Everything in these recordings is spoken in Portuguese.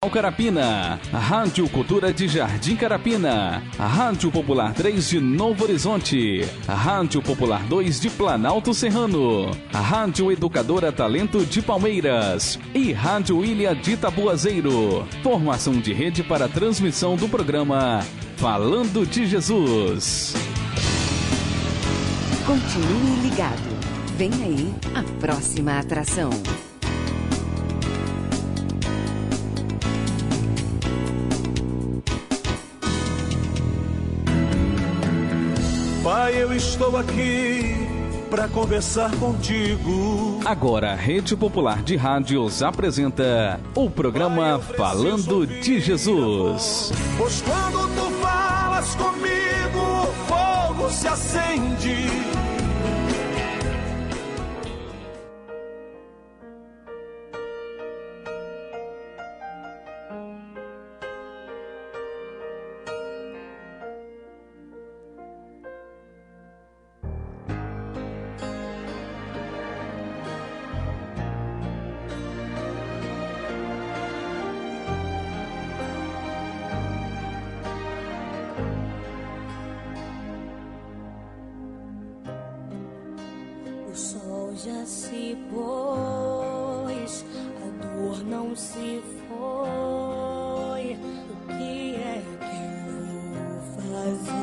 Coral Carapina, a Rádio Cultura de Jardim Carapina, a Rádio Popular 3 de Novo Horizonte, a Rádio Popular 2 de Planalto Serrano, a Rádio Educadora Talento de Palmeiras e Rádio Ilha de Tabuazeiro. Formação de rede para a transmissão do programa Falando de Jesus. Continue ligado. Vem aí a próxima atração. Pai, eu estou aqui para conversar contigo. Agora, a Rede Popular de Rádios apresenta o programa Falando de Jesus. Pois quando tu falas comigo, o fogo se acende. Já se pôs, a dor não se foi. O que é que eu vou fazer?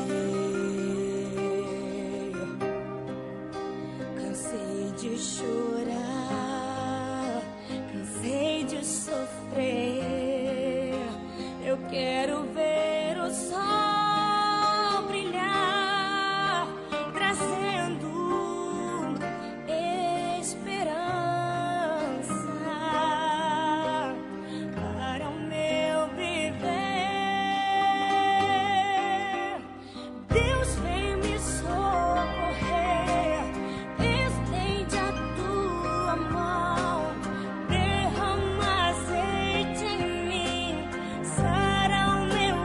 Cansei de chorar, cansei de sofrer. Eu quero ver o sol brilhar, trazendo para o meu viver. Deus vem me socorrer, estende a tua mão, derrama azeite em mim, sara o meu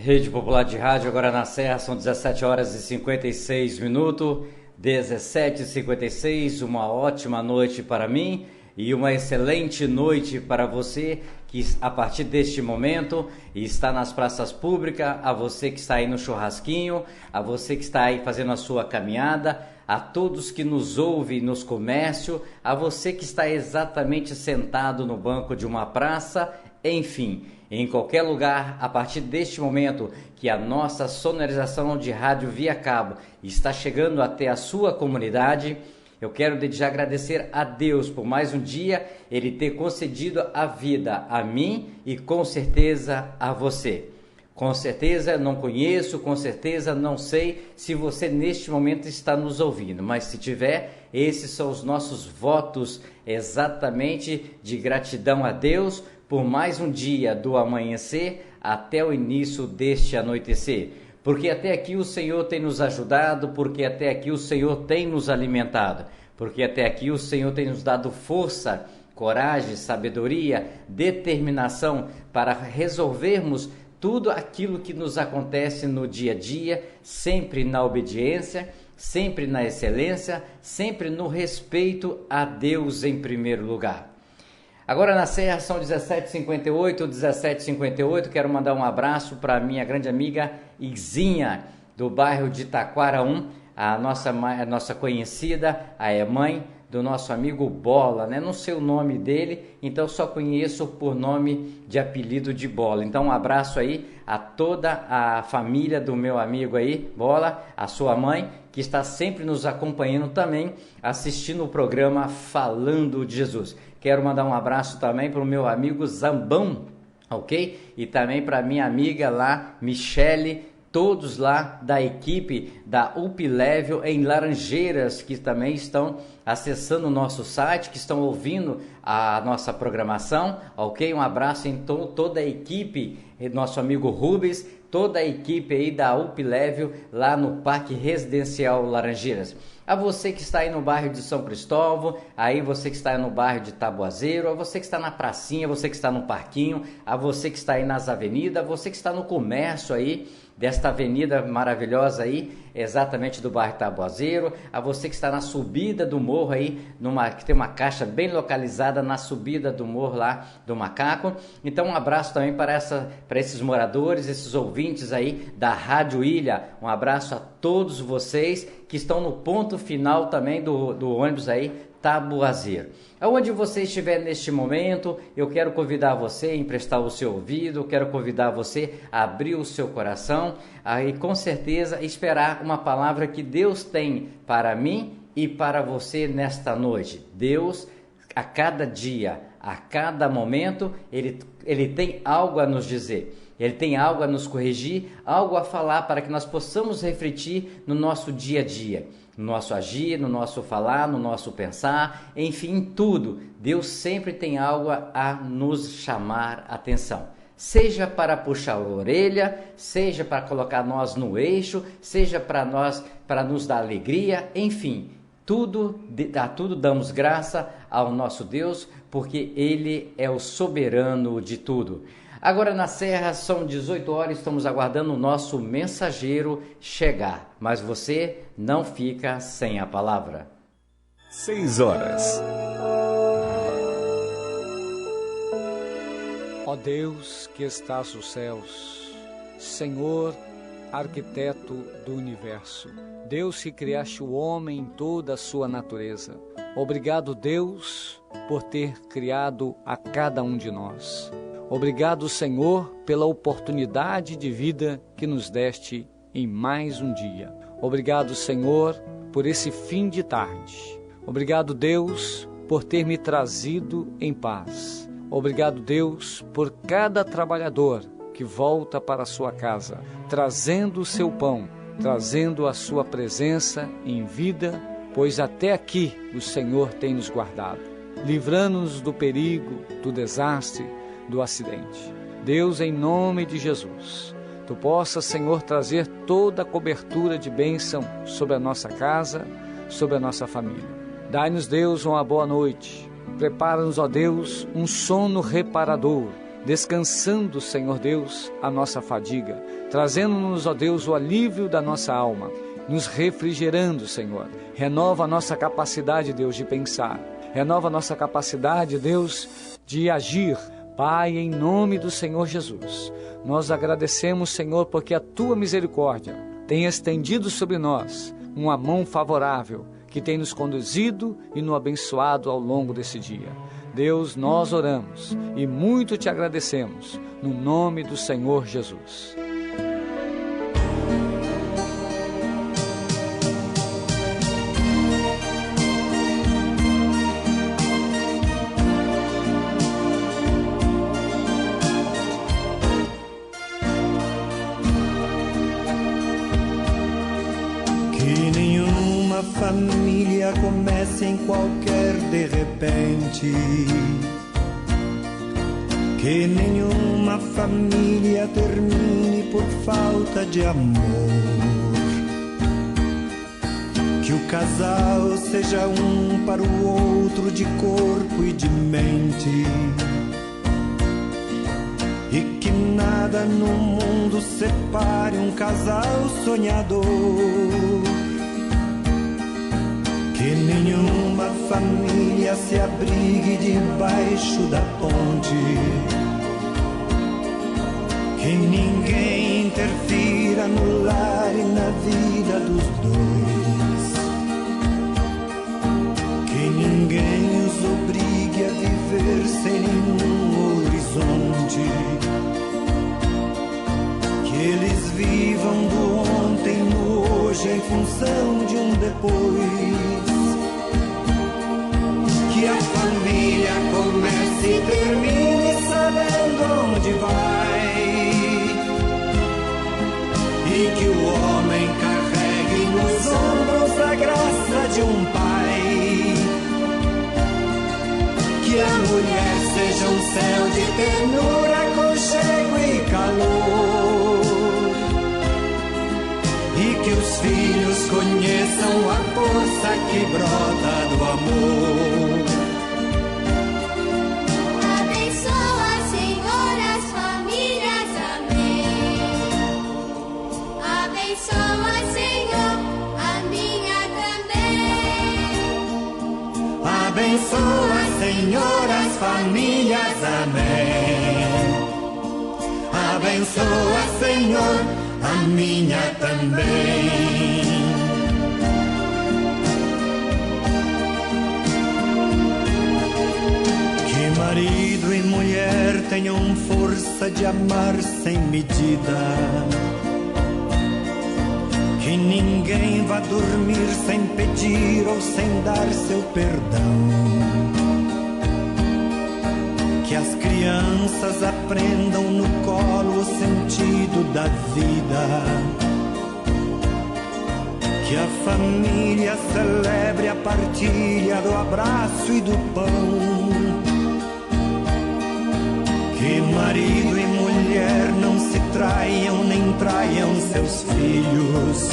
Rede Popular de Rádio, agora na Serra, são 17 horas e 56 minutos, 17h56, uma ótima noite para mim e uma excelente noite para você que a partir deste momento está nas praças públicas, a você que está aí no churrasquinho, a você que está aí fazendo a sua caminhada, a todos que nos ouvem nos comércios, a você que está exatamente sentado no banco de uma praça, enfim, em qualquer lugar, a partir deste momento que a nossa sonorização de rádio via cabo está chegando até a sua comunidade, eu quero desde já agradecer a Deus por mais um dia, Ele ter concedido a vida a mim e com certeza a você. Com certeza não conheço, com certeza não sei se você neste momento está nos ouvindo, mas se tiver, esses são os nossos votos exatamente de gratidão a Deus por mais um dia do amanhecer até o início deste anoitecer. Porque até aqui o Senhor tem nos ajudado, porque até aqui o Senhor tem nos alimentado, porque até aqui o Senhor tem nos dado força, coragem, sabedoria, determinação para resolvermos tudo aquilo que nos acontece no dia a dia, sempre na obediência, sempre na excelência, sempre no respeito a Deus em primeiro lugar. Agora na Serra são 17h58, quero mandar um abraço para a minha grande amiga Izinha, do bairro de Taquara 1, a nossa conhecida, a mãe do nosso amigo Bola, né? Não sei o nome dele, então só conheço por nome de apelido de Bola. Então um abraço aí a toda a família do meu amigo aí, Bola, a sua mãe, que está sempre nos acompanhando também, assistindo o programa Falando de Jesus. Quero mandar um abraço também para o meu amigo Zambão, ok? E também para minha amiga lá, Michele, todos lá da equipe da UpLevel em Laranjeiras, que também estão acessando o nosso site, que estão ouvindo a nossa programação, ok? Um abraço em toda a equipe, nosso amigo Rubens, toda a equipe aí da UpLevel lá no Parque Residencial Laranjeiras. A você que está aí no bairro de São Cristóvão, aí você que está aí no bairro de Taboazeiro, a você que está na pracinha, você que está no parquinho, a você que está aí nas avenidas, a você que está no comércio aí, desta avenida maravilhosa aí, exatamente do bairro Taboazeiro, a você que está na subida do morro aí, que tem uma caixa bem localizada na subida do morro lá do Macaco. Então um abraço também para esses moradores, esses ouvintes aí da Rádio Ilha, um abraço a todos vocês que estão no ponto final também do ônibus aí, Taboazeiro. Aonde você estiver neste momento, eu quero convidar você a emprestar o seu ouvido, eu quero convidar você a abrir o seu coração e com certeza esperar uma palavra que Deus tem para mim e para você nesta noite. Deus, a cada dia, a cada momento, Ele tem algo a nos dizer. Ele tem algo a nos corrigir, algo a falar para que nós possamos refletir no nosso dia a dia, no nosso agir, no nosso falar, no nosso pensar, enfim, tudo. Deus sempre tem algo a nos chamar a atenção. Seja para puxar a orelha, seja para colocar nós no eixo, seja para nos dar alegria, enfim, tudo damos graça ao nosso Deus, porque Ele é o soberano de tudo. Agora na Serra são 18 horas, estamos aguardando o nosso mensageiro chegar, mas você não fica sem a palavra. 6 horas. Ó Deus que estás nos céus, Senhor, arquiteto do universo, Deus que criaste o homem em toda a sua natureza, obrigado, Deus, por ter criado a cada um de nós. Obrigado, Senhor, pela oportunidade de vida que nos deste em mais um dia. Obrigado, Senhor, por esse fim de tarde. Obrigado, Deus, por ter me trazido em paz. Obrigado, Deus, por cada trabalhador que volta para a sua casa, trazendo o seu pão, trazendo a sua presença em vida, pois até aqui o Senhor tem nos guardado, livrando-nos do perigo, do desastre, do acidente. Deus, em nome de Jesus, Tu possas, Senhor, trazer toda a cobertura de bênção sobre a nossa casa, sobre a nossa família. Dai-nos, Deus, uma boa noite. Prepara-nos, ó Deus, um sono reparador, descansando, Senhor Deus, a nossa fadiga, trazendo-nos, ó Deus, o alívio da nossa alma, nos refrigerando, Senhor. Renova a nossa capacidade, Deus, de pensar. Renova a nossa capacidade, Deus, de agir. Pai, em nome do Senhor Jesus, nós agradecemos, Senhor, porque a Tua misericórdia tem estendido sobre nós uma mão favorável que tem nos conduzido e nos abençoado ao longo desse dia. Deus, nós oramos e muito Te agradecemos, no nome do Senhor Jesus. Família comece em qualquer de repente, que nenhuma família termine por falta de amor, que o casal seja um para o outro de corpo e de mente, e que nada no mundo separe um casal sonhador. Que nenhuma família se abrigue debaixo da ponte, que ninguém interfira no lar e na vida dos dois, que ninguém os obrigue a viver sem nenhum horizonte, que eles vivam do ontem no hoje em função de um depois. Que a família comece e termine sabendo onde vai, e que o homem carregue nos ombros a graça de um pai, que a mulher seja um céu de ternura, aconchego e calor, e que os filhos conheçam a força que brota do amor. Abençoa, Senhor, as famílias, amém. Abençoa, Senhor, a minha também. Abençoa, Senhor, as famílias, amém. Abençoa, Senhor, a minha também. Que marido e mulher tenham força de amar sem medida, que ninguém vá dormir sem pedir ou sem dar seu perdão, que as crianças aprendam no colo o sentido da vida, que a família celebre a partilha do abraço e do pão, que marido e mulher não se traiam nem traiam seus filhos,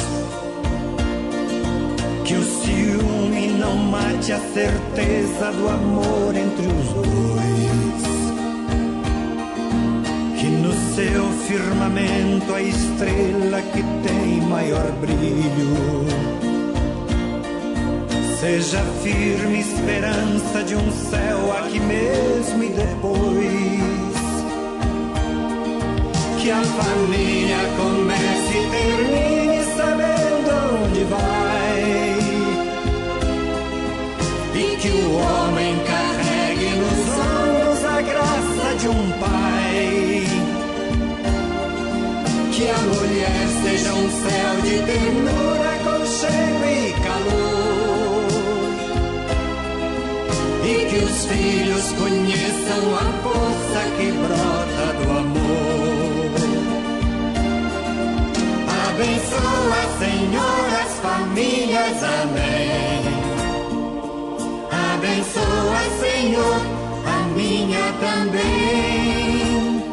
que o ciúme não mate a certeza do amor entre os dois, que no seu firmamento a estrela que tem maior brilho seja firme esperança de um céu aqui mesmo e depois. Que a família comece e termine sabendo onde vai, e que o homem carregue nos ombros a graça de um pai, que a mulher seja um céu de ternura, aconchego e calor, e que os filhos conheçam a força que brota do amor. Abençoa, Senhor, as famílias, amém. Abençoa, Senhor, a minha também.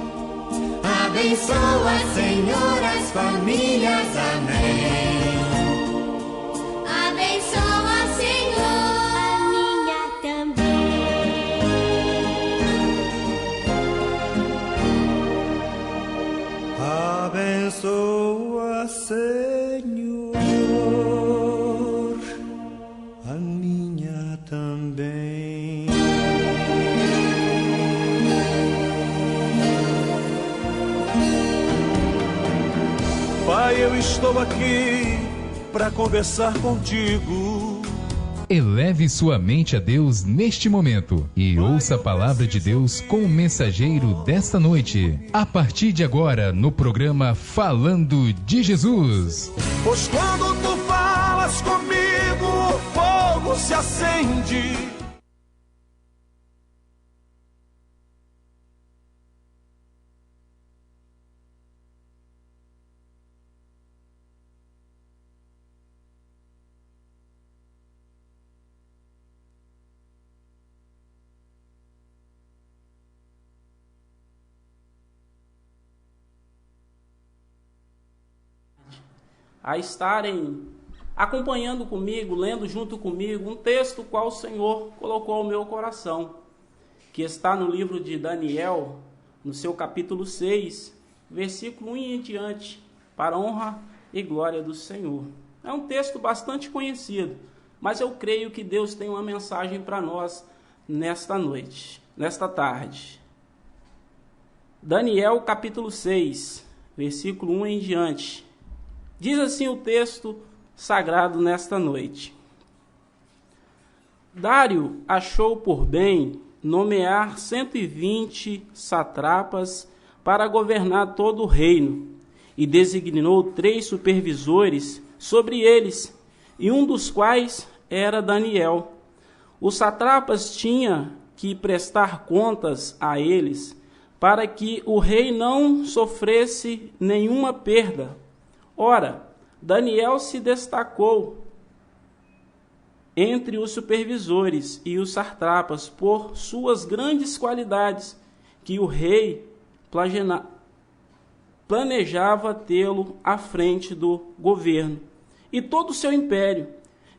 Abençoa, Senhor, as famílias, amém. Abençoa, Senhor, a minha também. eu estou aqui para conversar contigo. Eleve sua mente a Deus neste momento e ouça a palavra de Deus com o mensageiro desta noite. A partir de agora, no programa Falando de Jesus. Pois quando tu falas comigo, o fogo se acende. A estarem acompanhando comigo, lendo junto comigo um texto qual o Senhor colocou ao meu coração, que está no livro de Daniel, no seu capítulo 6, versículo 1 em diante, para a honra e glória do Senhor. É um texto bastante conhecido, mas eu creio que Deus tem uma mensagem para nós nesta noite, nesta tarde. Daniel capítulo 6, versículo 1 em diante. Diz assim o texto sagrado nesta noite. Dário achou por bem nomear 120 satrapas para governar todo o reino, e designou 3 supervisores sobre eles, e um dos quais era Daniel. Os satrapas tinham que prestar contas a eles, para que o rei não sofresse nenhuma perda. Ora, Daniel se destacou entre os supervisores e os satrapas por suas grandes qualidades, que o rei planejava tê-lo à frente do governo e todo o seu império.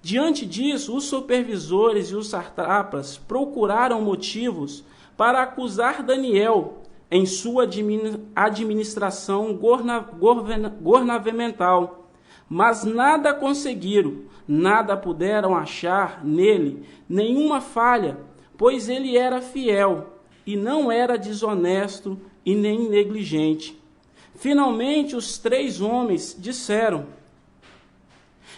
Diante disso, os supervisores e os satrapas procuraram motivos para acusar Daniel em sua administração governamental, mas nada conseguiram, nada puderam achar nele nenhuma falha, pois ele era fiel e não era desonesto e nem negligente. Finalmente, os 3 homens disseram: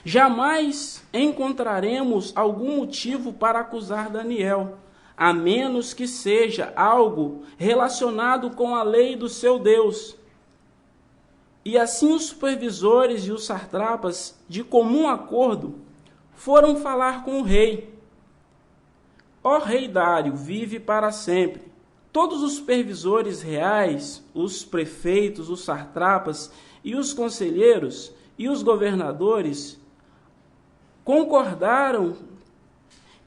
jamais encontraremos algum motivo para acusar Daniel, a menos que seja algo relacionado com a lei do seu Deus. E assim os supervisores e os satrapas, de comum acordo, foram falar com o rei. Ó rei Dário, vive para sempre. Todos os supervisores reais, os prefeitos, os satrapas e os conselheiros e os governadores concordaram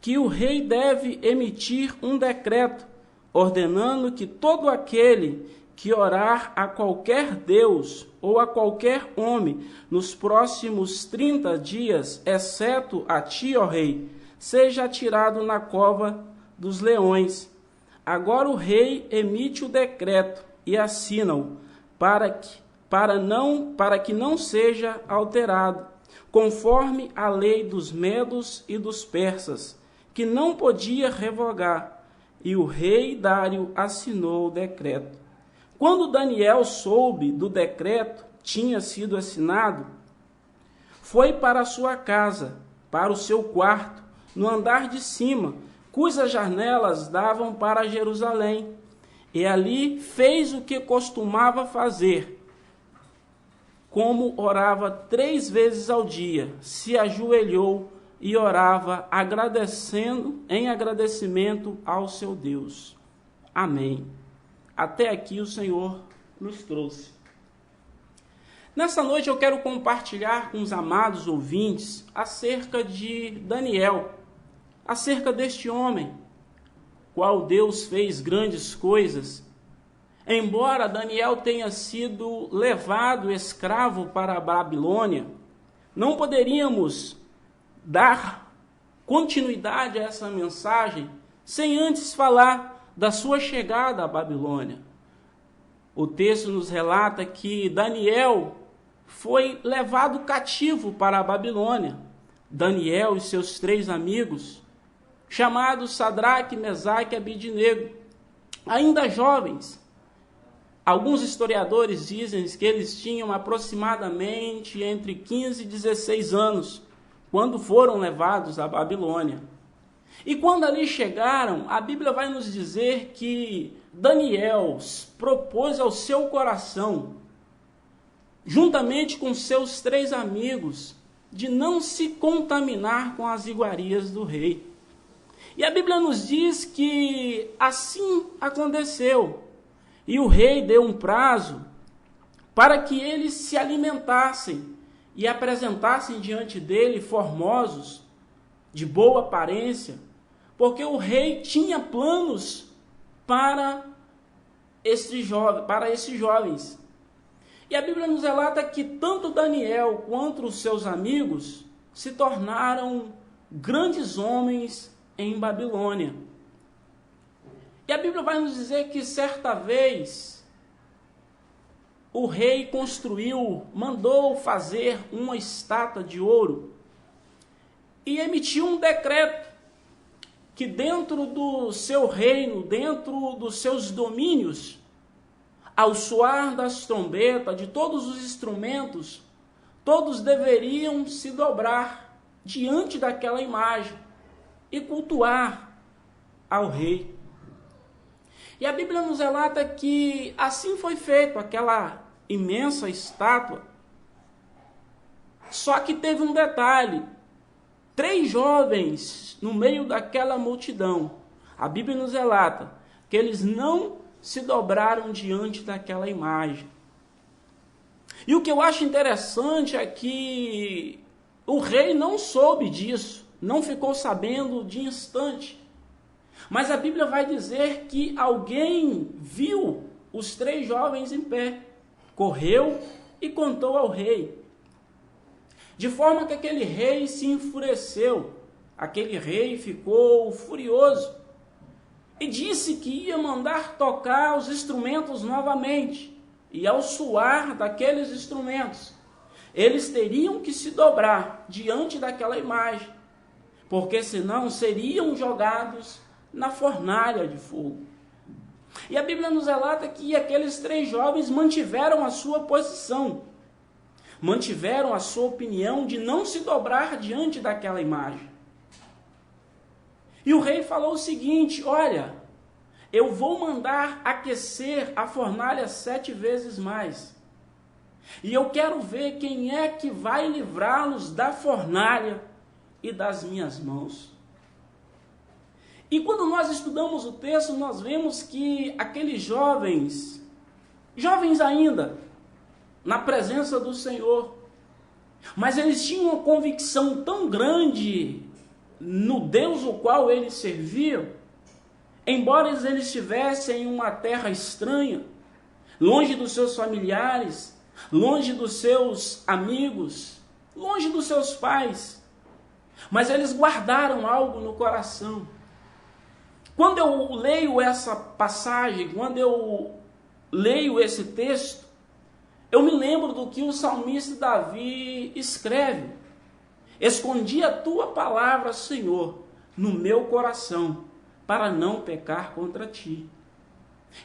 que o rei deve emitir um decreto ordenando que todo aquele que orar a qualquer deus ou a qualquer homem nos próximos 30 dias, exceto a ti, ó rei, seja atirado na cova dos leões. Agora o rei emite o decreto e assina-o para que não seja alterado, conforme a lei dos medos e dos persas, que não podia revogar, e o rei Dário assinou o decreto. Quando Daniel soube do decreto tinha sido assinado, foi para a sua casa, para o seu quarto, no andar de cima, cujas janelas davam para Jerusalém, e ali fez o que costumava fazer. Como orava 3 vezes ao dia, se ajoelhou e orava, em agradecimento ao seu Deus. Amém. Até aqui o Senhor nos trouxe. Nessa noite eu quero compartilhar com os amados ouvintes acerca de Daniel, acerca deste homem, qual Deus fez grandes coisas. Embora Daniel tenha sido levado escravo para a Babilônia, não poderíamos dar continuidade a essa mensagem sem antes falar da sua chegada à Babilônia. O texto nos relata que Daniel foi levado cativo para a Babilônia. Daniel e seus 3 amigos, chamados Sadraque, Mesaque e Abidnego, ainda jovens, Alguns historiadores dizem que eles tinham aproximadamente entre 15 e 16 anos, quando foram levados à Babilônia. E quando ali chegaram, a Bíblia vai nos dizer que Daniel propôs ao seu coração, juntamente com seus 3 amigos, de não se contaminar com as iguarias do rei. E a Bíblia nos diz que assim aconteceu. E o rei deu um prazo para que eles se alimentassem e apresentassem diante dele formosos, de boa aparência, porque o rei tinha planos para esses jovens. E a Bíblia nos relata que tanto Daniel quanto os seus amigos se tornaram grandes homens em Babilônia. E a Bíblia vai nos dizer que certa vez o rei mandou fazer uma estátua de ouro e emitiu um decreto que dentro do seu reino, dentro dos seus domínios, ao soar das trombetas, de todos os instrumentos, todos deveriam se dobrar diante daquela imagem e cultuar ao rei. E a Bíblia nos relata que assim foi feito, aquela imensa estátua. Só que teve um detalhe: 3 jovens no meio daquela multidão. A Bíblia nos relata que eles não se dobraram diante daquela imagem. E o que eu acho interessante é que o rei não soube disso, não ficou sabendo de instante. Mas a Bíblia vai dizer que alguém viu os 3 jovens em pé, correu e contou ao rei. De forma que aquele rei se enfureceu, aquele rei ficou furioso e disse que ia mandar tocar os instrumentos novamente. E ao soar daqueles instrumentos, eles teriam que se dobrar diante daquela imagem, porque senão seriam jogados na fornalha de fogo. E a Bíblia nos relata que aqueles 3 jovens mantiveram a sua posição, mantiveram a sua opinião de não se dobrar diante daquela imagem. E o rei falou o seguinte: olha, eu vou mandar aquecer a fornalha 7 vezes mais. E eu quero ver quem é que vai livrá-los da fornalha e das minhas mãos. E quando nós estudamos o texto, nós vemos que aqueles jovens ainda, na presença do Senhor, mas eles tinham uma convicção tão grande no Deus o qual eles serviam, embora eles estivessem em uma terra estranha, longe dos seus familiares, longe dos seus amigos, longe dos seus pais, mas eles guardaram algo no coração. Quando eu leio essa passagem, quando eu leio esse texto, eu me lembro do que o salmista Davi escreve: escondi a tua palavra, Senhor, no meu coração, para não pecar contra ti.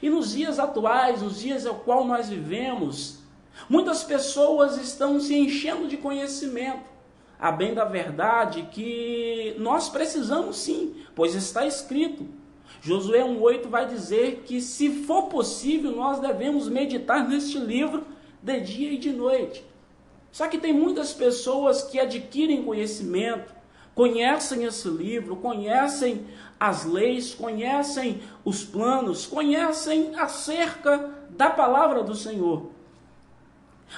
E nos dias atuais, nos dias ao qual nós vivemos, muitas pessoas estão se enchendo de conhecimento, a bem da verdade que nós precisamos sim, pois está escrito. Josué 1,8 vai dizer que, se for possível, nós devemos meditar neste livro de dia e de noite. Só que tem muitas pessoas que adquirem conhecimento, conhecem esse livro, conhecem as leis, conhecem os planos, conhecem acerca da palavra do Senhor.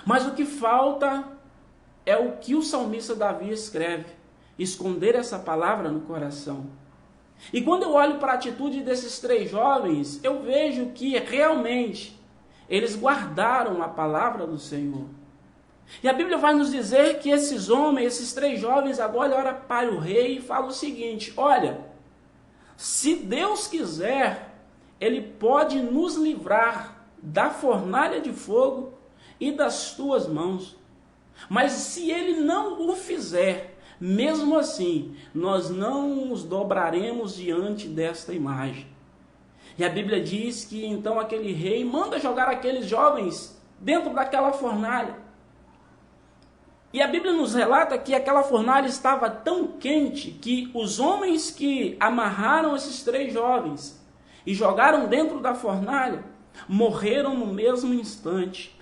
Mas o que falta é o que o salmista Davi escreve: esconder essa palavra no coração. E quando eu olho para a atitude desses 3 jovens, eu vejo que realmente eles guardaram a palavra do Senhor. E a Bíblia vai nos dizer que esses homens, esses 3 jovens, agora olham para o rei e falam o seguinte: olha, se Deus quiser, Ele pode nos livrar da fornalha de fogo e das tuas mãos. Mas se Ele não o fizer, mesmo assim, nós não nos dobraremos diante desta imagem. E a Bíblia diz que então aquele rei manda jogar aqueles jovens dentro daquela fornalha. E a Bíblia nos relata que aquela fornalha estava tão quente que os homens que amarraram esses 3 jovens e jogaram dentro da fornalha morreram no mesmo instante.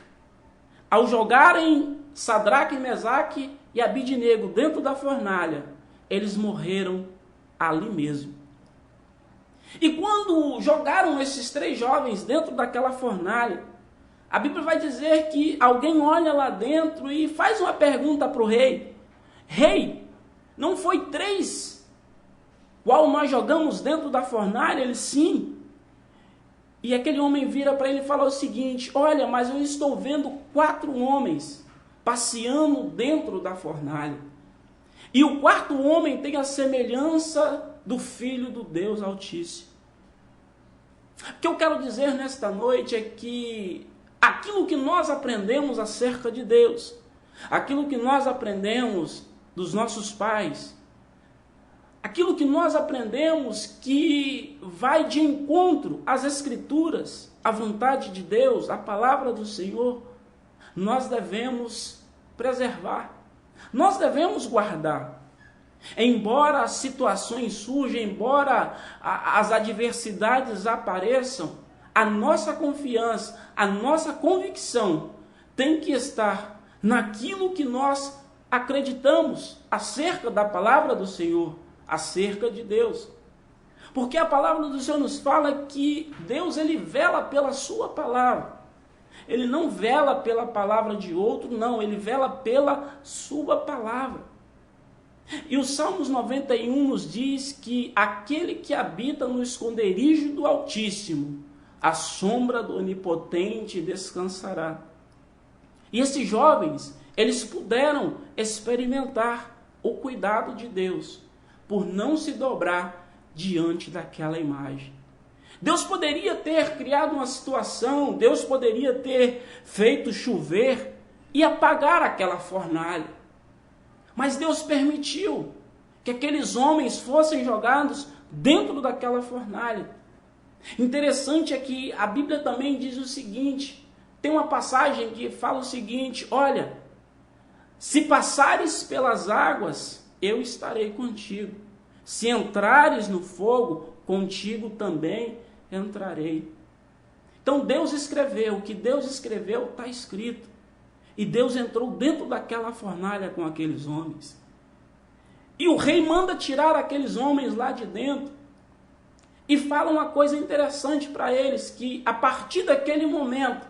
Ao jogarem Sadraque, Mesaque e Abidnego dentro da fornalha, eles morreram ali mesmo. E quando jogaram esses 3 jovens dentro daquela fornalha, a Bíblia vai dizer que alguém olha lá dentro e faz uma pergunta para o rei. Rei, não foi 3 qual nós jogamos dentro da fornalha? Ele, sim. E aquele homem vira para ele e fala o seguinte: olha, mas eu estou vendo 4 homens passeando dentro da fornalha. E o 4º homem tem a semelhança do Filho do Deus Altíssimo. O que eu quero dizer nesta noite é que aquilo que nós aprendemos acerca de Deus, aquilo que nós aprendemos dos nossos pais, aquilo que nós aprendemos que vai de encontro às Escrituras, à vontade de Deus, à palavra do Senhor, nós devemos preservar, nós devemos guardar. Embora as situações surjam, embora as adversidades apareçam, a nossa confiança, a nossa convicção tem que estar naquilo que nós acreditamos acerca da palavra do Senhor, acerca de Deus. Porque a palavra do Senhor nos fala que Deus, ele vela pela sua palavra. Ele não vela pela palavra de outro, não, ele vela pela sua palavra. E o Salmos 91 nos diz que aquele que habita no esconderijo do Altíssimo, à sombra do Onipotente descansará. E esses jovens, eles puderam experimentar o cuidado de Deus, por não se dobrar diante daquela imagem. Deus poderia ter criado uma situação, Deus poderia ter feito chover e apagar aquela fornalha. Mas Deus permitiu que aqueles homens fossem jogados dentro daquela fornalha. Interessante é que a Bíblia também diz o seguinte, tem uma passagem que fala o seguinte: olha, se passares pelas águas, eu estarei contigo. Se entrares no fogo, contigo também entrarei. Então Deus escreveu, o que Deus escreveu está escrito. E Deus entrou dentro daquela fornalha com aqueles homens. E o rei manda tirar aqueles homens lá de dentro. E fala uma coisa interessante para eles, que a partir daquele momento,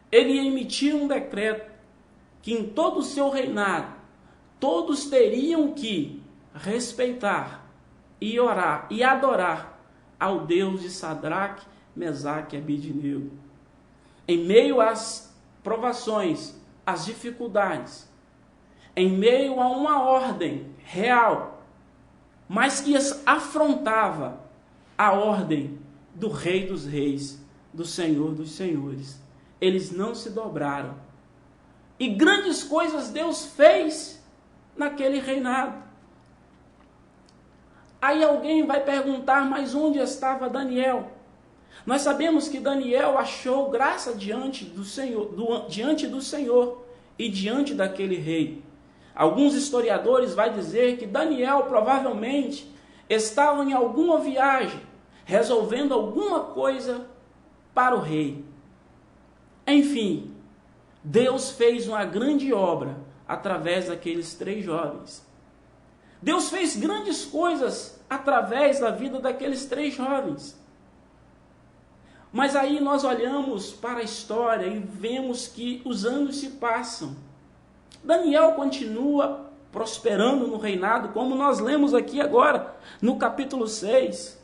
ele ia emitir um decreto, que em todo o seu reinado, todos teriam que respeitar e orar e adorar ao Deus de Sadraque, Mesaque e Abidnego. Em meio às provações, às dificuldades, em meio a uma ordem real, mas que afrontava a ordem do Rei dos Reis, do Senhor dos Senhores, eles não se dobraram. E grandes coisas Deus fez naquele reinado. Aí alguém vai perguntar, mas onde estava Daniel? Nós sabemos que Daniel achou graça diante do Senhor e diante daquele rei. Alguns historiadores vão dizer que Daniel provavelmente estava em alguma viagem, resolvendo alguma coisa para o rei. Enfim, Deus fez uma grande obra através daqueles 3 jovens. Deus fez grandes coisas através da vida daqueles 3 jovens. Mas aí nós olhamos para a história e vemos que os anos se passam. Daniel continua prosperando no reinado, como nós lemos aqui agora, no capítulo 6,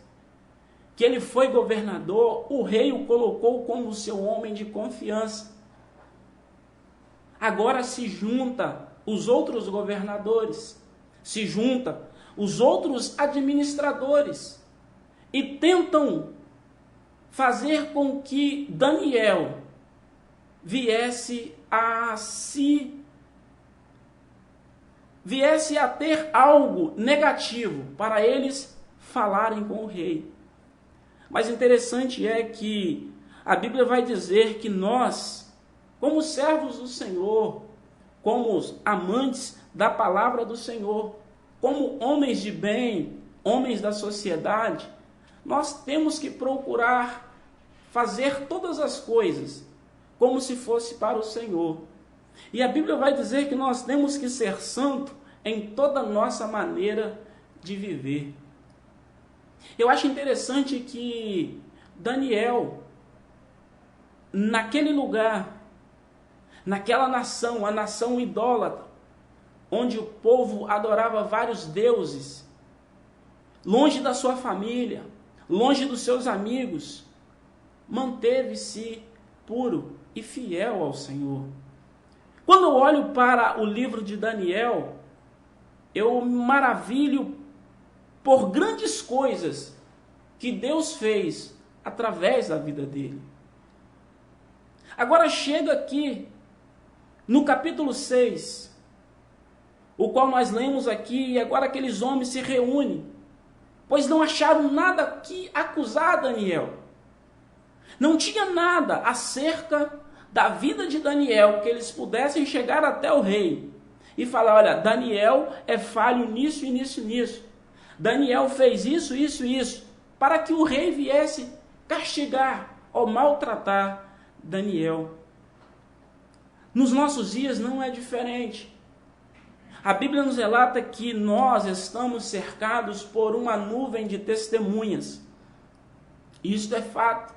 que ele foi governador, o rei o colocou como seu homem de confiança. Agora se junta os outros governadores, se junta os outros administradores e tentam fazer com que Daniel viesse a ter algo negativo para eles falarem com o rei. Mas interessante é que a Bíblia vai dizer que nós, como servos do Senhor, como amantes da palavra do Senhor, como homens de bem, homens da sociedade, nós temos que procurar fazer todas as coisas como se fosse para o Senhor. E a Bíblia vai dizer que nós temos que ser santos em toda a nossa maneira de viver. Eu acho interessante que Daniel, naquele lugar, naquela nação, a nação idólatra, onde o povo adorava vários deuses, longe da sua família, longe dos seus amigos, manteve-se puro e fiel ao Senhor. Quando eu olho para o livro de Daniel, eu me maravilho por grandes coisas que Deus fez através da vida dele. Agora chega aqui no capítulo 6, o qual nós lemos aqui, e agora aqueles homens se reúnem, pois não acharam nada que acusar Daniel. Não tinha nada acerca da vida de Daniel que eles pudessem chegar até o rei e falar: olha, Daniel é falho nisso e nisso e nisso. Daniel fez isso, isso e isso, para que o rei viesse castigar ou maltratar Daniel. Nos nossos dias não é diferente. A Bíblia nos relata que nós estamos cercados por uma nuvem de testemunhas. Isto é fato.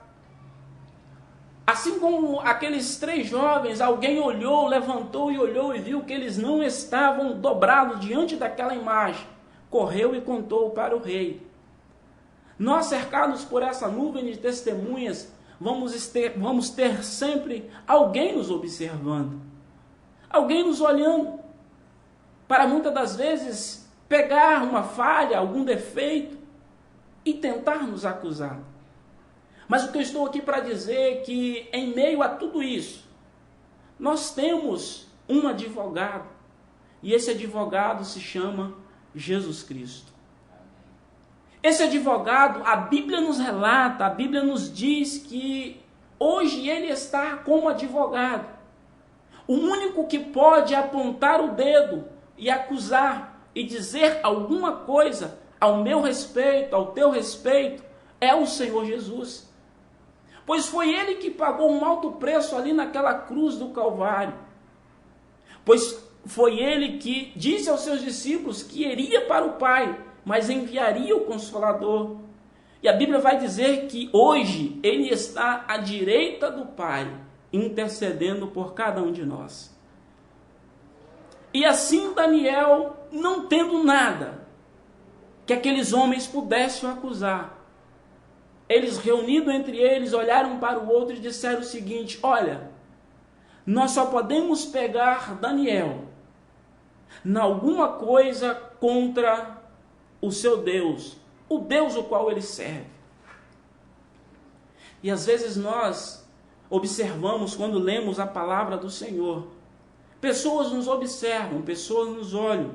Assim como aqueles 3 jovens, alguém olhou, levantou e olhou e viu que eles não estavam dobrados diante daquela imagem. Correu e contou para o rei. Nós, cercados por essa nuvem de testemunhas, vamos ter sempre alguém nos observando. Alguém nos olhando. Para muitas das vezes pegar uma falha, algum defeito e tentar nos acusar. Mas o que eu estou aqui para dizer é que em meio a tudo isso, nós temos um advogado. E esse advogado se chama Jesus Cristo. Esse advogado, a Bíblia nos relata, a Bíblia nos diz que hoje ele está como advogado. O único que pode apontar o dedo e acusar e dizer alguma coisa ao meu respeito, ao teu respeito, é o Senhor Jesus. Pois foi ele que pagou um alto preço ali naquela cruz do Calvário. Pois foi ele que disse aos seus discípulos que iria para o Pai, mas enviaria o Consolador. E a Bíblia vai dizer que hoje ele está à direita do Pai, intercedendo por cada um de nós. E assim Daniel, não tendo nada que aqueles homens pudessem o acusar, eles, reunidos entre eles, olharam para o outro e disseram o seguinte: olha, nós só podemos pegar Daniel em alguma coisa contra o seu Deus, o Deus o qual ele serve. E às vezes nós observamos, quando lemos a palavra do Senhor, pessoas nos observam, pessoas nos olham.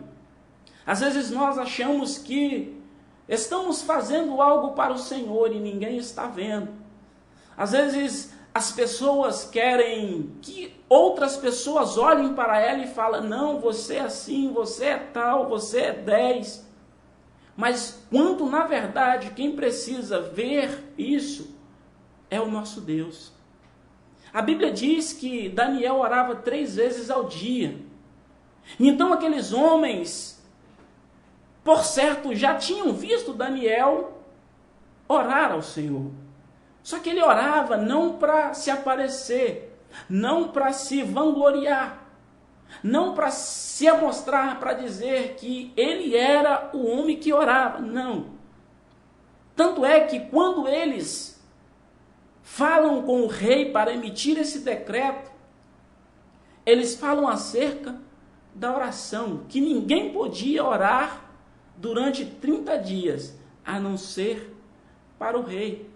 Às vezes nós achamos que estamos fazendo algo para o Senhor e ninguém está vendo. Às vezes as pessoas querem que outras pessoas olhem para ela e falem: não, você é assim, você é tal, você é 10. Mas quando na verdade quem precisa ver isso é o nosso Deus. A Bíblia diz que Daniel orava 3 vezes ao dia. Então aqueles homens, por certo, já tinham visto Daniel orar ao Senhor. Só que ele orava não para se aparecer, não para se vangloriar, não para se amostrar, para dizer que ele era o homem que orava. Não. Tanto é que quando eles falam com o rei para emitir esse decreto, eles falam acerca da oração, que ninguém podia orar durante 30 dias, a não ser para o rei.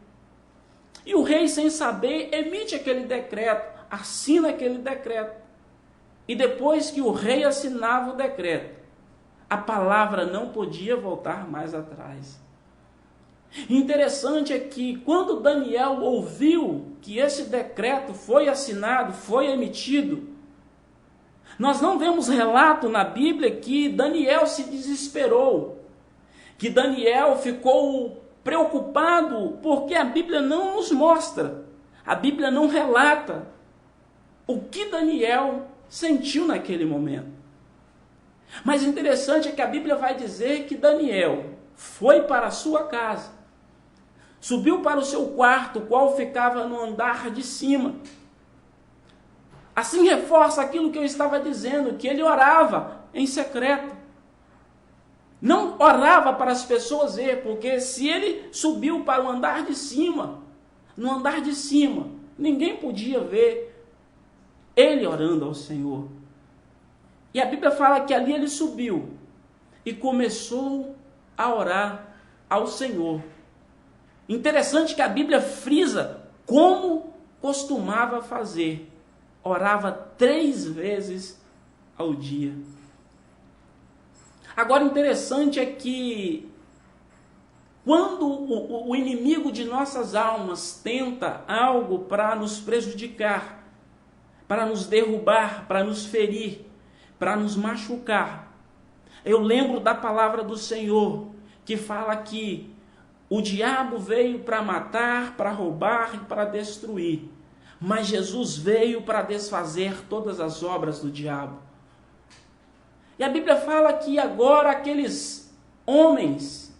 E o rei, sem saber, emite aquele decreto, assina aquele decreto. E depois que o rei assinava o decreto, a palavra não podia voltar mais atrás. Interessante é que quando Daniel ouviu que esse decreto foi assinado, foi emitido, nós não vemos relato na Bíblia que Daniel se desesperou, que Daniel ficou preocupado, porque a Bíblia não nos mostra, a Bíblia não relata o que Daniel sentiu naquele momento. Mas interessante é que a Bíblia vai dizer que Daniel foi para a sua casa, subiu para o seu quarto, o qual ficava no andar de cima. Assim reforça aquilo que eu estava dizendo, que ele orava em secreto. Não orava para as pessoas ver, porque se ele subiu para o andar de cima, no andar de cima, ninguém podia ver ele orando ao Senhor. E a Bíblia fala que ali ele subiu e começou a orar ao Senhor. Interessante que a Bíblia frisa como costumava fazer. Orava 3 vezes ao dia. Agora, interessante é que quando o inimigo de nossas almas tenta algo para nos prejudicar, para nos derrubar, para nos ferir, para nos machucar, eu lembro da palavra do Senhor, que fala que o diabo veio para matar, para roubar e para destruir. Mas Jesus veio para desfazer todas as obras do diabo. E a Bíblia fala que agora aqueles homens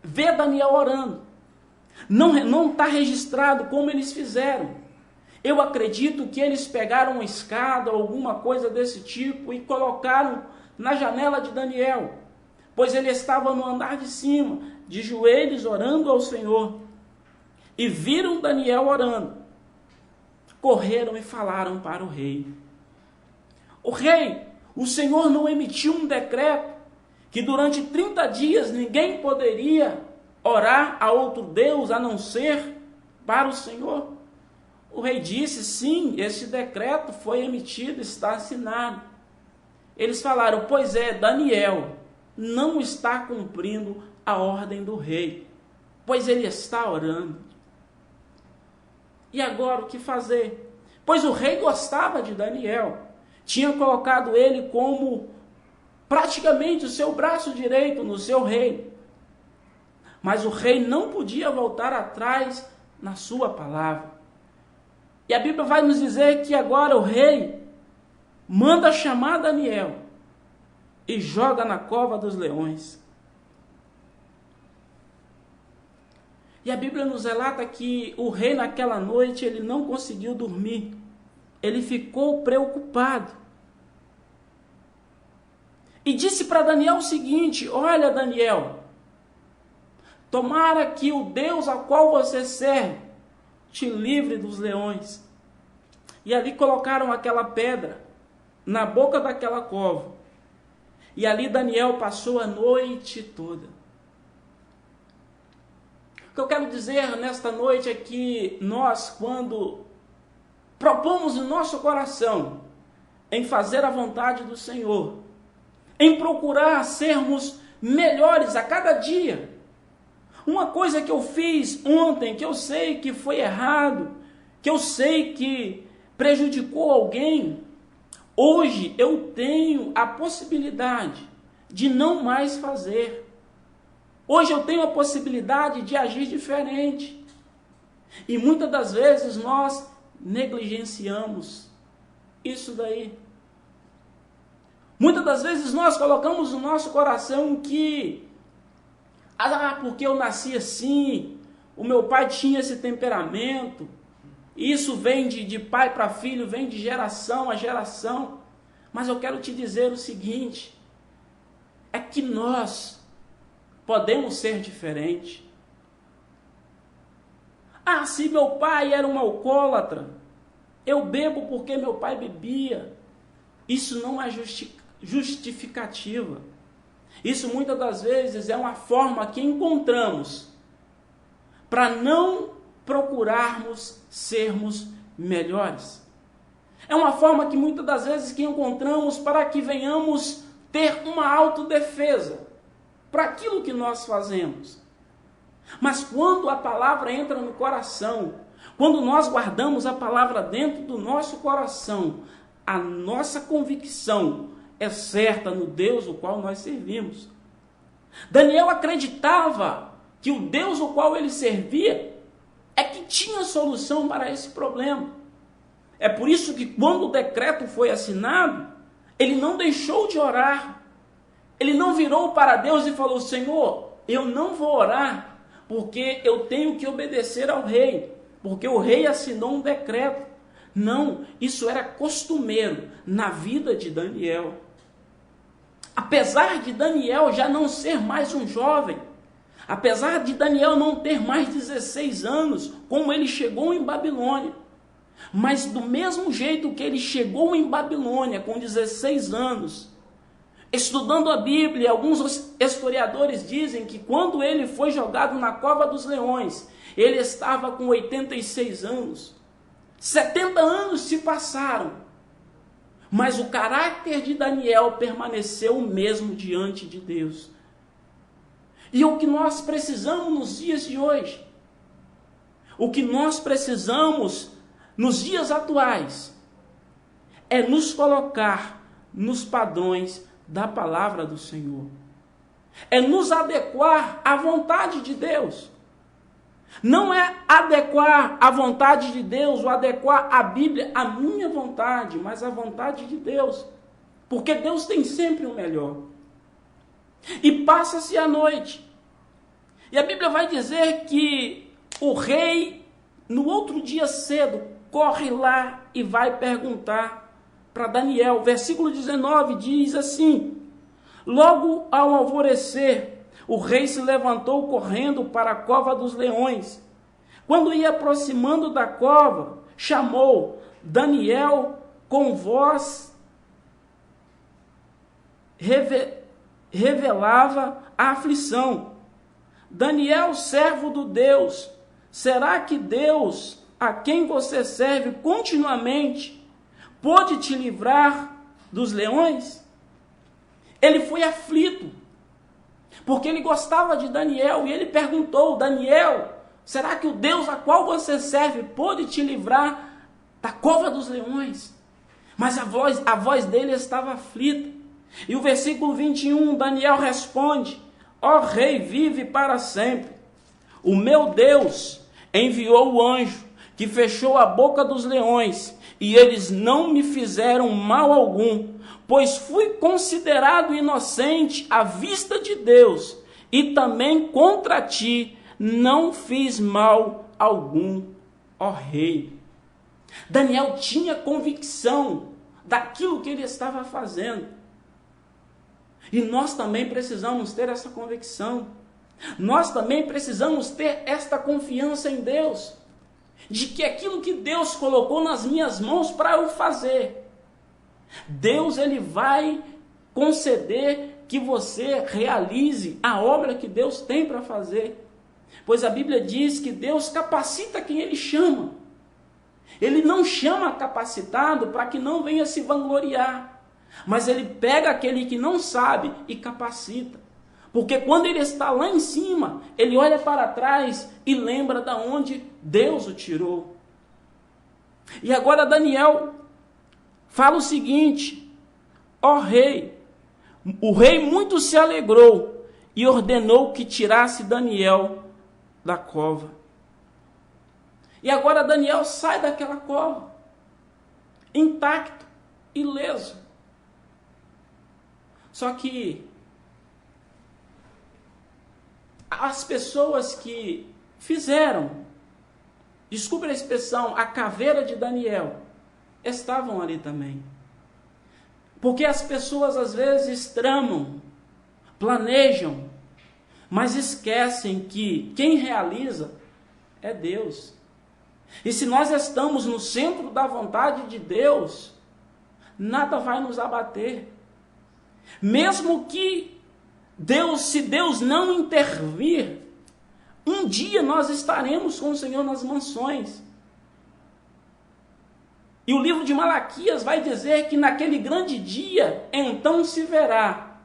vê Daniel orando. Não está registrado como eles fizeram. Eu acredito que eles pegaram uma escada ou alguma coisa desse tipo e colocaram na janela de Daniel, pois ele estava no andar de cima, de joelhos, orando ao Senhor. E viram Daniel orando. Correram e falaram para o rei. O rei, o Senhor não emitiu um decreto que durante 30 dias ninguém poderia orar a outro Deus a não ser para o Senhor? O rei disse, sim, esse decreto foi emitido, está assinado. Eles falaram, pois é, Daniel não está cumprindo a ordem do rei, pois ele está orando. E agora o que fazer? Pois o rei gostava de Daniel, tinha colocado ele como praticamente o seu braço direito no seu reino. Mas o rei não podia voltar atrás na sua palavra. E a Bíblia vai nos dizer que agora o rei manda chamar Daniel e joga na cova dos leões. E a Bíblia nos relata que o rei naquela noite ele não conseguiu dormir. Ele ficou preocupado. E disse para Daniel o seguinte, olha Daniel, tomara que o Deus a qual você serve te livre dos leões. E ali colocaram aquela pedra na boca daquela cova. E ali Daniel passou a noite toda. O que eu quero dizer nesta noite é que nós, quando propomos no nosso coração em fazer a vontade do Senhor, em procurar sermos melhores a cada dia, uma coisa que eu fiz ontem, que eu sei que foi errado, que eu sei que prejudicou alguém, hoje eu tenho a possibilidade de não mais fazer. Hoje eu tenho a possibilidade de agir diferente. E muitas das vezes nós negligenciamos isso daí. Muitas das vezes nós colocamos no nosso coração que porque eu nasci assim, o meu pai tinha esse temperamento, isso vem de pai para filho, vem de geração a geração. Mas eu quero te dizer o seguinte, é que nós podemos ser diferentes. Se meu pai era um alcoólatra, eu bebo porque meu pai bebia. Isso não é justificativa. Isso muitas das vezes é uma forma que encontramos para não procurarmos sermos melhores. É uma forma que muitas das vezes que encontramos para que venhamos ter uma autodefesa para aquilo que nós fazemos. Mas quando a palavra entra no coração, quando nós guardamos a palavra dentro do nosso coração, a nossa convicção é certa no Deus o qual nós servimos. Daniel acreditava que o Deus o qual ele servia é que tinha solução para esse problema. É por isso que quando o decreto foi assinado, ele não deixou de orar. Ele não virou para Deus e falou: Senhor, eu não vou orar, porque eu tenho que obedecer ao rei, porque o rei assinou um decreto. Não, isso era costumeiro na vida de Daniel. Apesar de Daniel já não ser mais um jovem, apesar de Daniel não ter mais 16 anos, como ele chegou em Babilônia, mas do mesmo jeito que ele chegou em Babilônia com 16 anos, estudando a Bíblia, alguns historiadores dizem que quando ele foi jogado na cova dos leões, ele estava com 86 anos. 70 anos se passaram, mas o caráter de Daniel permaneceu o mesmo diante de Deus. E o que nós precisamos nos dias de hoje, o que nós precisamos nos dias atuais, é nos colocar nos padrões da palavra do Senhor. É nos adequar à vontade de Deus. Não é adequar a vontade de Deus, ou adequar a Bíblia à minha vontade, mas à vontade de Deus. Porque Deus tem sempre o melhor. E passa-se a noite. E a Bíblia vai dizer que o rei, no outro dia cedo, corre lá e vai perguntar para Daniel. Versículo 19 diz assim: logo ao alvorecer, o rei se levantou correndo para a cova dos leões. Quando ia aproximando da cova, chamou Daniel com voz, revelava a aflição. Daniel, servo do Deus, será que Deus, a quem você serve continuamente, pode te livrar dos leões? Ele foi aflito, porque ele gostava de Daniel, e ele perguntou: Daniel, será que o Deus a qual você serve pode te livrar da cova dos leões? Mas a voz dele estava aflita. E o versículo 21, Daniel responde: ó rei, vive para sempre. O meu Deus enviou o anjo que fechou a boca dos leões, e eles não me fizeram mal algum, pois fui considerado inocente à vista de Deus, e também contra ti não fiz mal algum, ó rei. Daniel tinha convicção daquilo que ele estava fazendo. E nós também precisamos ter essa convicção. Nós também precisamos ter esta confiança em Deus, de que aquilo que Deus colocou nas minhas mãos para eu fazer, Deus ele vai conceder que você realize a obra que Deus tem para fazer. Pois a Bíblia diz que Deus capacita quem Ele chama. Ele não chama capacitado para que não venha se vangloriar, mas Ele pega aquele que não sabe e capacita. Porque quando ele está lá em cima, ele olha para trás e lembra de onde Deus o tirou. E agora Daniel fala o seguinte: ó rei, o rei muito se alegrou e ordenou que tirasse Daniel da cova. E agora Daniel sai daquela cova, intacto, ileso. Só que as pessoas que fizeram, desculpe a expressão, a caveira de Daniel, estavam ali também. Porque as pessoas às vezes tramam, planejam, mas esquecem que quem realiza é Deus. E se nós estamos no centro da vontade de Deus, nada vai nos abater. Mesmo que se Deus não intervir, um dia nós estaremos com o Senhor nas mansões. E o livro de Malaquias vai dizer que naquele grande dia, então se verá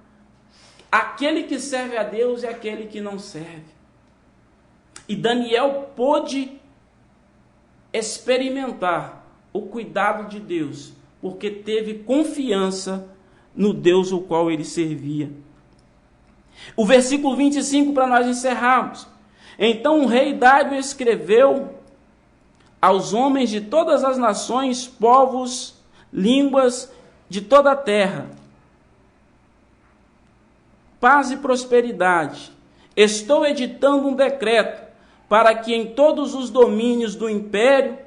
aquele que serve a Deus e aquele que não serve. E Daniel pôde experimentar o cuidado de Deus, porque teve confiança no Deus o qual ele servia. O versículo 25, para nós encerrarmos. Então o rei Dário escreveu aos homens de todas as nações, povos, línguas de toda a terra: paz e prosperidade. Estou editando um decreto para que em todos os domínios do império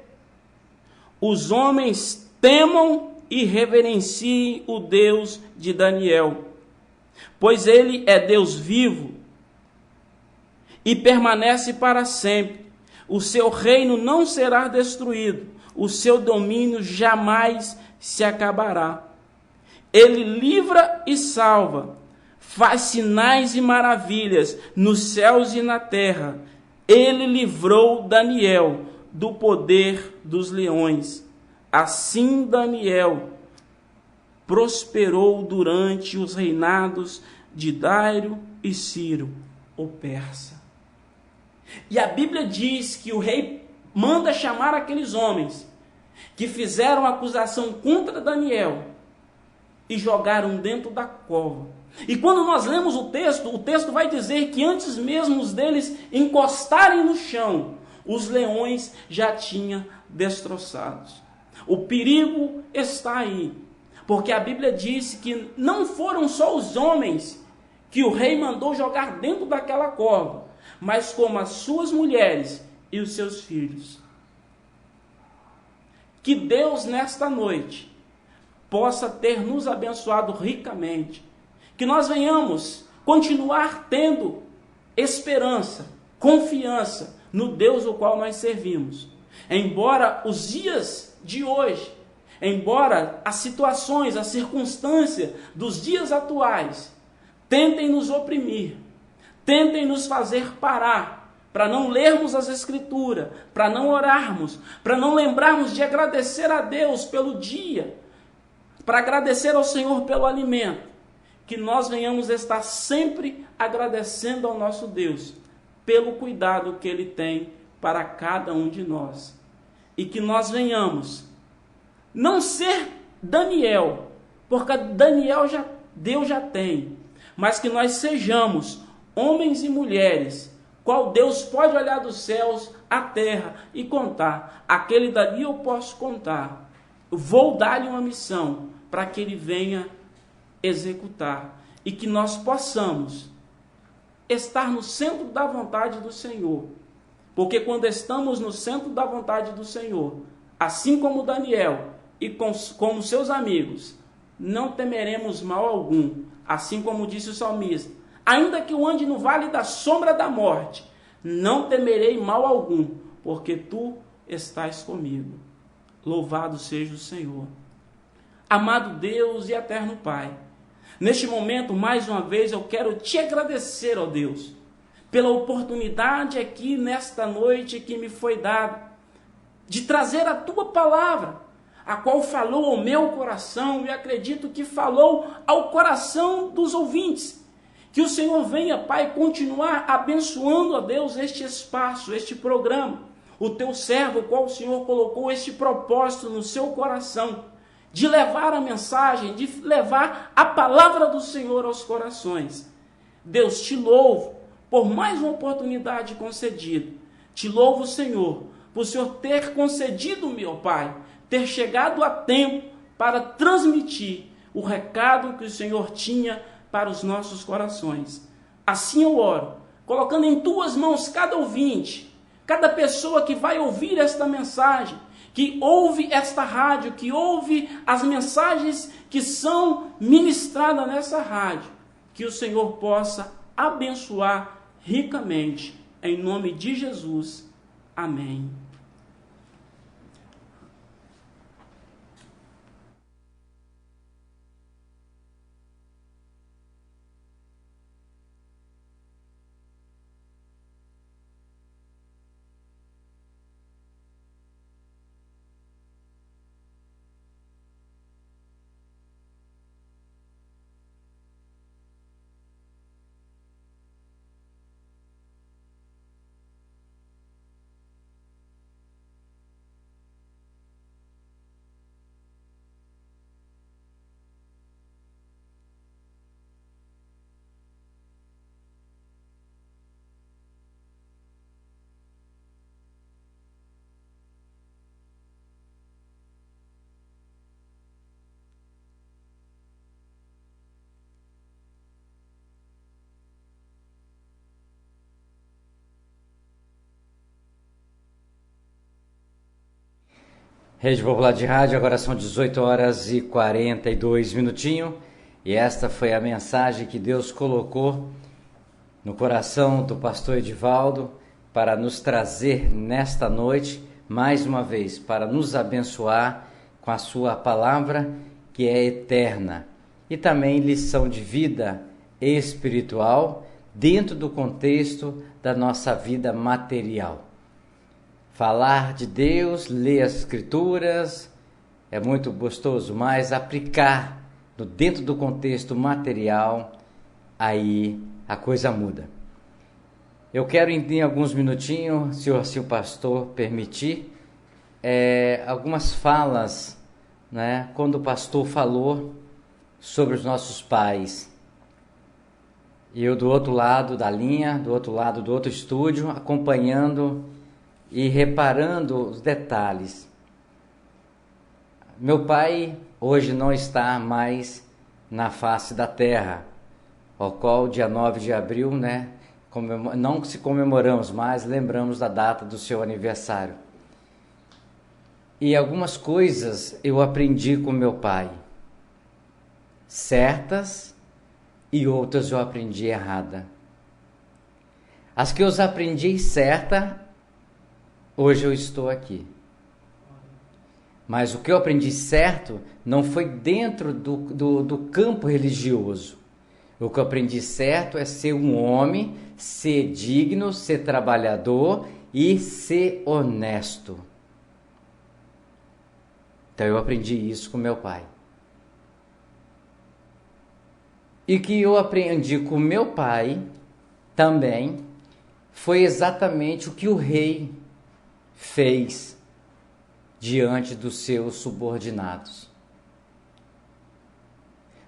os homens temam e reverenciem o Deus de Daniel, pois ele é Deus vivo e permanece para sempre. O seu reino não será destruído, o seu domínio jamais se acabará. Ele livra e salva, faz sinais e maravilhas nos céus e na terra. Ele livrou Daniel do poder dos leões. Assim Daniel prosperou durante os reinados de Dário e Ciro, o persa. E a Bíblia diz que o rei manda chamar aqueles homens que fizeram acusação contra Daniel e jogaram dentro da cova. E quando nós lemos o texto vai dizer que antes mesmo deles encostarem no chão, os leões já tinham destroçados. O perigo está aí, porque a Bíblia diz que não foram só os homens que o rei mandou jogar dentro daquela cova, mas como as suas mulheres e os seus filhos. Que Deus nesta noite possa ter nos abençoado ricamente, que nós venhamos continuar tendo esperança, confiança no Deus o qual nós servimos. Embora os dias de hoje, embora as situações, as circunstâncias dos dias atuais tentem nos oprimir, tentem nos fazer parar, para não lermos as Escrituras, para não orarmos, para não lembrarmos de agradecer a Deus pelo dia, para agradecer ao Senhor pelo alimento, que nós venhamos estar sempre agradecendo ao nosso Deus, pelo cuidado que Ele tem para cada um de nós. E que nós venhamos não ser Daniel, porque Deus já tem, mas que nós sejamos homens e mulheres, qual Deus pode olhar dos céus à terra e contar. Aquele dali eu posso contar. Vou dar-lhe uma missão para que ele venha executar. E que nós possamos estar no centro da vontade do Senhor. Porque quando estamos no centro da vontade do Senhor, assim como Daniel e como seus amigos, não temeremos mal algum. Assim como disse o salmista: ainda que eu ande no vale da sombra da morte, não temerei mal algum, porque tu estás comigo. Louvado seja o Senhor. Amado Deus e eterno Pai, neste momento, mais uma vez, eu quero te agradecer, ó Deus, pela oportunidade aqui nesta noite que me foi dada, de trazer a tua palavra, a qual falou ao meu coração e acredito que falou ao coração dos ouvintes. Que o Senhor venha, Pai, continuar abençoando, ó Deus, este espaço, este programa. O teu servo, o qual o Senhor colocou este propósito no seu coração, de levar a mensagem, de levar a palavra do Senhor aos corações. Deus, te louvo por mais uma oportunidade concedida. Te louvo, Senhor, por o Senhor ter concedido, meu Pai, ter chegado a tempo para transmitir o recado que o Senhor tinha para os nossos corações. Assim eu oro, colocando em tuas mãos cada ouvinte, cada pessoa que vai ouvir esta mensagem, que ouve esta rádio, que ouve as mensagens que são ministradas nessa rádio, que o Senhor possa abençoar ricamente, em nome de Jesus. Amém. Rede Popular de Rádio, agora são 18 horas e 42 minutinhos. E esta foi a mensagem que Deus colocou no coração do pastor Edivaldo para nos trazer nesta noite, mais uma vez, para nos abençoar com a sua palavra que é eterna. E também lição de vida espiritual dentro do contexto da nossa vida material. Falar de Deus, ler as Escrituras é muito gostoso, mas aplicar dentro do contexto material, aí a coisa muda. Eu quero em alguns minutinhos, se o pastor permitir, algumas falas, né, quando o pastor falou sobre os nossos pais. E eu do outro lado da linha, do outro lado do outro estúdio, acompanhando e reparando os detalhes. Meu pai hoje não está mais na face da terra, ao qual dia 9 de abril, né, não se comemoramos mais, lembramos da data do seu aniversário. E algumas coisas eu aprendi com meu pai, certas, e outras eu aprendi errada. As que eu aprendi certa, hoje eu estou aqui. Mas o que eu aprendi certo não foi dentro do campo religioso. O que eu aprendi certo é ser um homem, ser digno, ser trabalhador e ser honesto. Então eu aprendi isso com meu pai. E que eu aprendi com meu pai também foi exatamente o que o rei fez diante dos seus subordinados.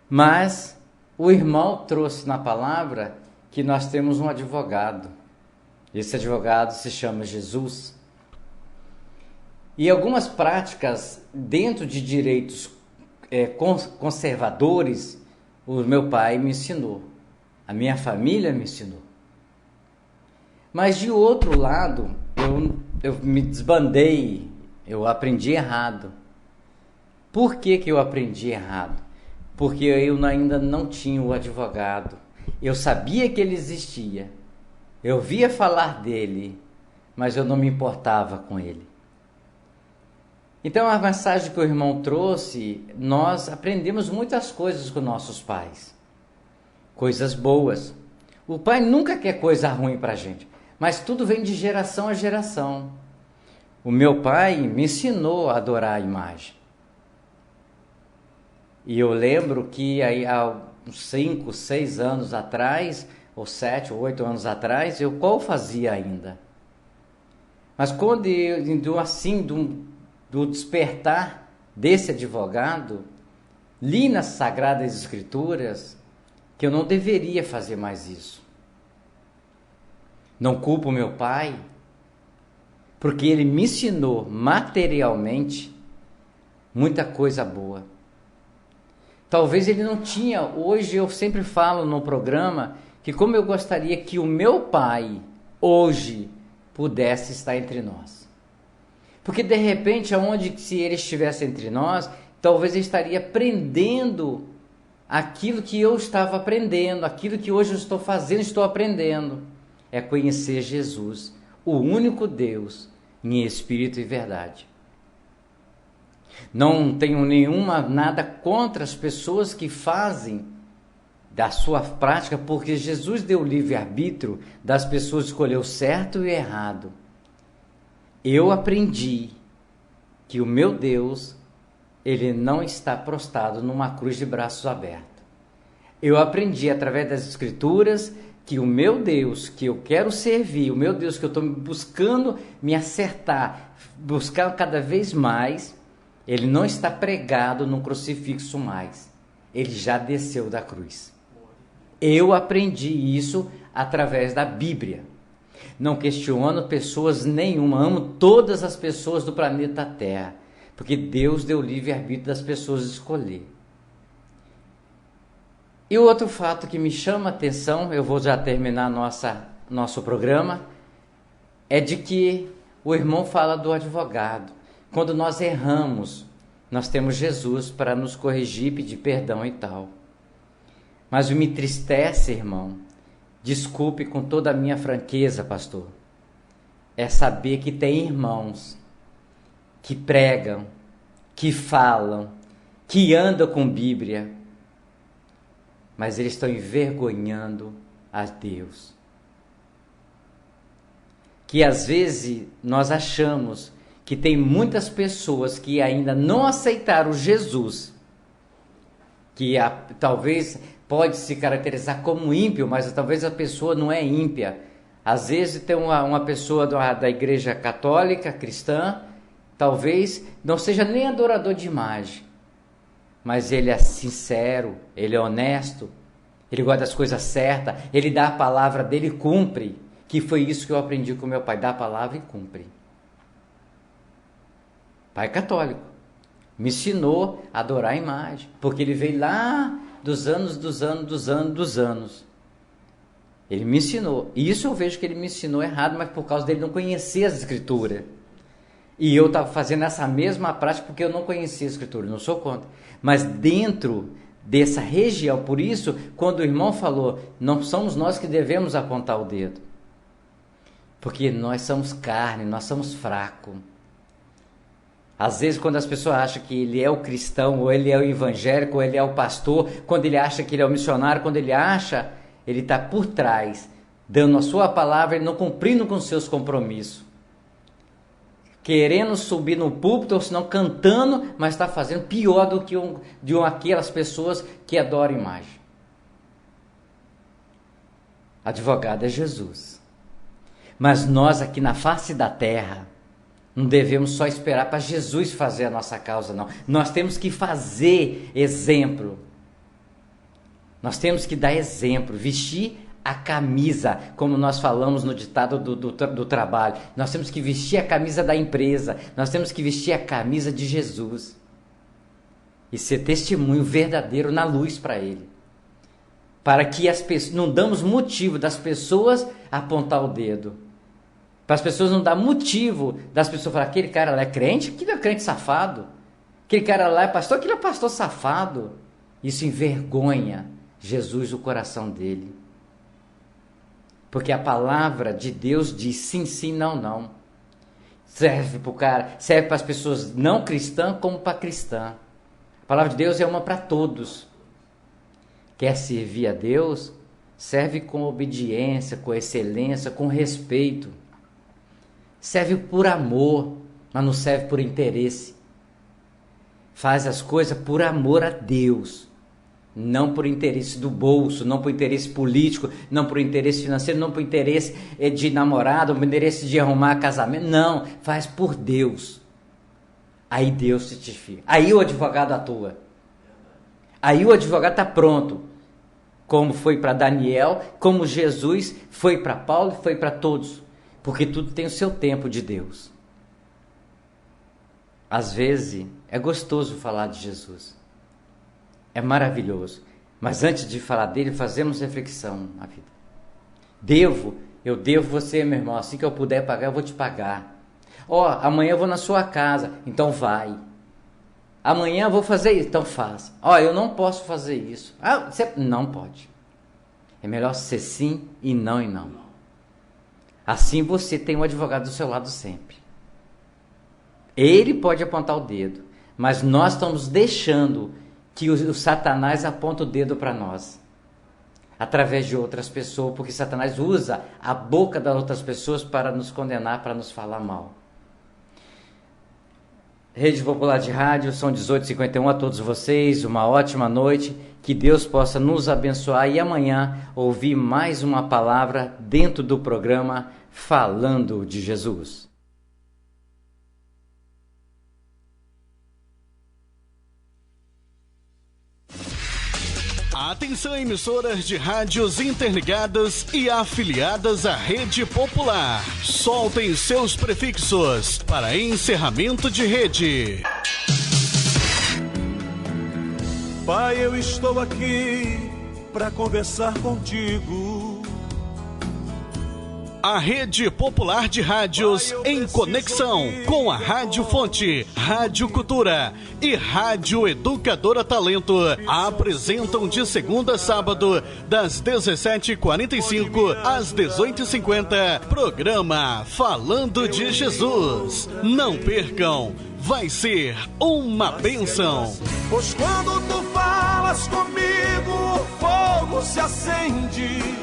Mas o irmão trouxe na palavra que nós temos um advogado. Esse advogado se chama Jesus. E algumas práticas dentro de direitos conservadores, o meu pai me ensinou. A minha família me ensinou. Mas de outro lado, eu me desbandei, eu aprendi errado. Por que eu aprendi errado? Porque eu ainda não tinha o advogado. Eu sabia que ele existia. Eu via falar dele, mas eu não me importava com ele. Então a mensagem que o irmão trouxe, nós aprendemos muitas coisas com nossos pais. Coisas boas. O pai nunca quer coisa ruim para a gente, mas tudo vem de geração a geração. O meu pai me ensinou a adorar a imagem. E eu lembro que aí, há uns 5, 6 anos atrás, ou 7 ou 8 anos atrás, eu qual fazia ainda? Mas quando eu, assim, do despertar desse advogado, li nas Sagradas Escrituras que eu não deveria fazer mais isso. Não culpo meu pai, porque ele me ensinou materialmente muita coisa boa. Talvez ele não tinha, hoje eu sempre falo no programa, que como eu gostaria que o meu pai, hoje, pudesse estar entre nós. Porque de repente, se ele estivesse entre nós, talvez ele estaria aprendendo aquilo que eu estava aprendendo, aquilo que hoje eu estou fazendo, estou aprendendo. É conhecer Jesus, o único Deus, em espírito e verdade. Não tenho nada contra as pessoas que fazem da sua prática, porque Jesus deu livre-arbítrio das pessoas escolher o certo e o errado. Eu aprendi que o meu Deus, ele não está prostrado numa cruz de braços abertos. Eu aprendi através das Escrituras que o meu Deus, que eu quero servir, o meu Deus que eu estou buscando me acertar, buscar cada vez mais, ele não está pregado num crucifixo mais. Ele já desceu da cruz. Eu aprendi isso através da Bíblia. Não questiono pessoas nenhuma, amo todas as pessoas do planeta Terra, porque Deus deu livre-arbítrio das pessoas escolher. E o outro fato que me chama a atenção, eu vou já terminar nosso programa, é de que o irmão fala do advogado. Quando nós erramos, nós temos Jesus para nos corrigir, pedir perdão e tal. Mas o me entristece, irmão, desculpe com toda a minha franqueza, pastor, é saber que tem irmãos que pregam, que falam, que andam com Bíblia, mas eles estão envergonhando a Deus. Que às vezes nós achamos que tem muitas pessoas que ainda não aceitaram Jesus, que talvez pode se caracterizar como ímpio, mas talvez a pessoa não é ímpia. Às vezes tem uma pessoa da igreja católica, cristã, talvez não seja nem adorador de imagem, mas ele é sincero, ele é honesto, ele gosta das coisas certas, ele dá a palavra dele e cumpre, que foi isso que eu aprendi com meu pai, dá a palavra e cumpre. Pai católico, me ensinou a adorar a imagem, porque ele veio lá dos anos. Ele me ensinou, e isso eu vejo que ele me ensinou errado, mas por causa dele não conhecer as escrituras. E eu estava fazendo essa mesma prática porque eu não conhecia a escritura, não sou contra. Mas dentro dessa região, por isso, quando o irmão falou, não somos nós que devemos apontar o dedo. Porque nós somos carne, nós somos fracos. Às vezes, quando as pessoas acham que ele é o cristão, ou ele é o evangélico, ou ele é o pastor, quando ele acha que ele é o missionário, quando ele acha, ele está por trás, dando a sua palavra e não cumprindo com seus compromissos. Querendo subir no púlpito, ou senão cantando, mas está fazendo pior do que aquelas pessoas que adoram imagem. Advogado é Jesus. Mas nós aqui na face da terra, não devemos só esperar para Jesus fazer a nossa causa, não. Nós temos que fazer exemplo. Nós temos que dar exemplo, vestir a camisa, como nós falamos no ditado do trabalho. Nós temos que vestir a camisa da empresa, nós temos que vestir a camisa de Jesus. E ser testemunho verdadeiro na luz para Ele. Para que as pessoas, não damos motivo das pessoas apontar o dedo. Para as pessoas não dar motivo das pessoas falar, aquele cara lá é crente, aquele é crente safado. Aquele cara lá é pastor, aquele é pastor safado. Isso envergonha Jesus o coração dele. Porque a palavra de Deus diz sim, sim, não, não. Serve para o cara, serve para as pessoas não cristãs como para cristã. A palavra de Deus é uma para todos. Quer servir a Deus? Serve com obediência, com excelência, com respeito. Serve por amor, mas não serve por interesse. Faz as coisas por amor a Deus. Não por interesse do bolso, não por interesse político, não por interesse financeiro, não por interesse de namorado, não por interesse de arrumar casamento. Não, faz por Deus. Aí Deus se testifica. Aí o advogado atua. Aí o advogado está pronto. Como foi para Daniel, como Jesus foi para Paulo e foi para todos. Porque tudo tem o seu tempo de Deus. Às vezes é gostoso falar de Jesus. É maravilhoso. Mas antes de falar dele, fazemos reflexão na vida. Eu devo você, meu irmão. Assim que eu puder pagar, eu vou te pagar. Amanhã eu vou na sua casa. Então vai. Amanhã eu vou fazer isso. Então faz. Eu não posso fazer isso. Você não pode. É melhor ser sim e não e não. Assim você tem um advogado do seu lado sempre. Ele pode apontar o dedo. Mas nós estamos deixando que o Satanás aponta o dedo para nós, através de outras pessoas, porque Satanás usa a boca das outras pessoas para nos condenar, para nos falar mal. Rede Popular de Rádio, são 18h51, a todos vocês, uma ótima noite, que Deus possa nos abençoar e amanhã ouvir mais uma palavra dentro do programa Falando de Jesus. Atenção, emissoras de rádios interligadas e afiliadas à Rede Popular. Soltem seus prefixos para encerramento de rede. Pai, eu estou aqui para conversar contigo. A Rede Popular de Rádios em conexão com a Rádio Fonte, Rádio Cultura e Rádio Educadora Talento apresentam de segunda a sábado, das 17h45 às 18h50, programa Falando de Jesus. Não percam, vai ser uma bênção. Pois quando tu falas comigo, o fogo se acende.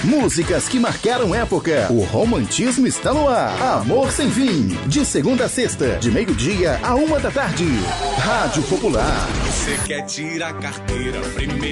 Músicas que marcaram época. O romantismo está no ar. Amor Sem Fim. De segunda a sexta, de 12h a 1h da tarde. Rádio Popular. Você quer tirar carteira primeiro?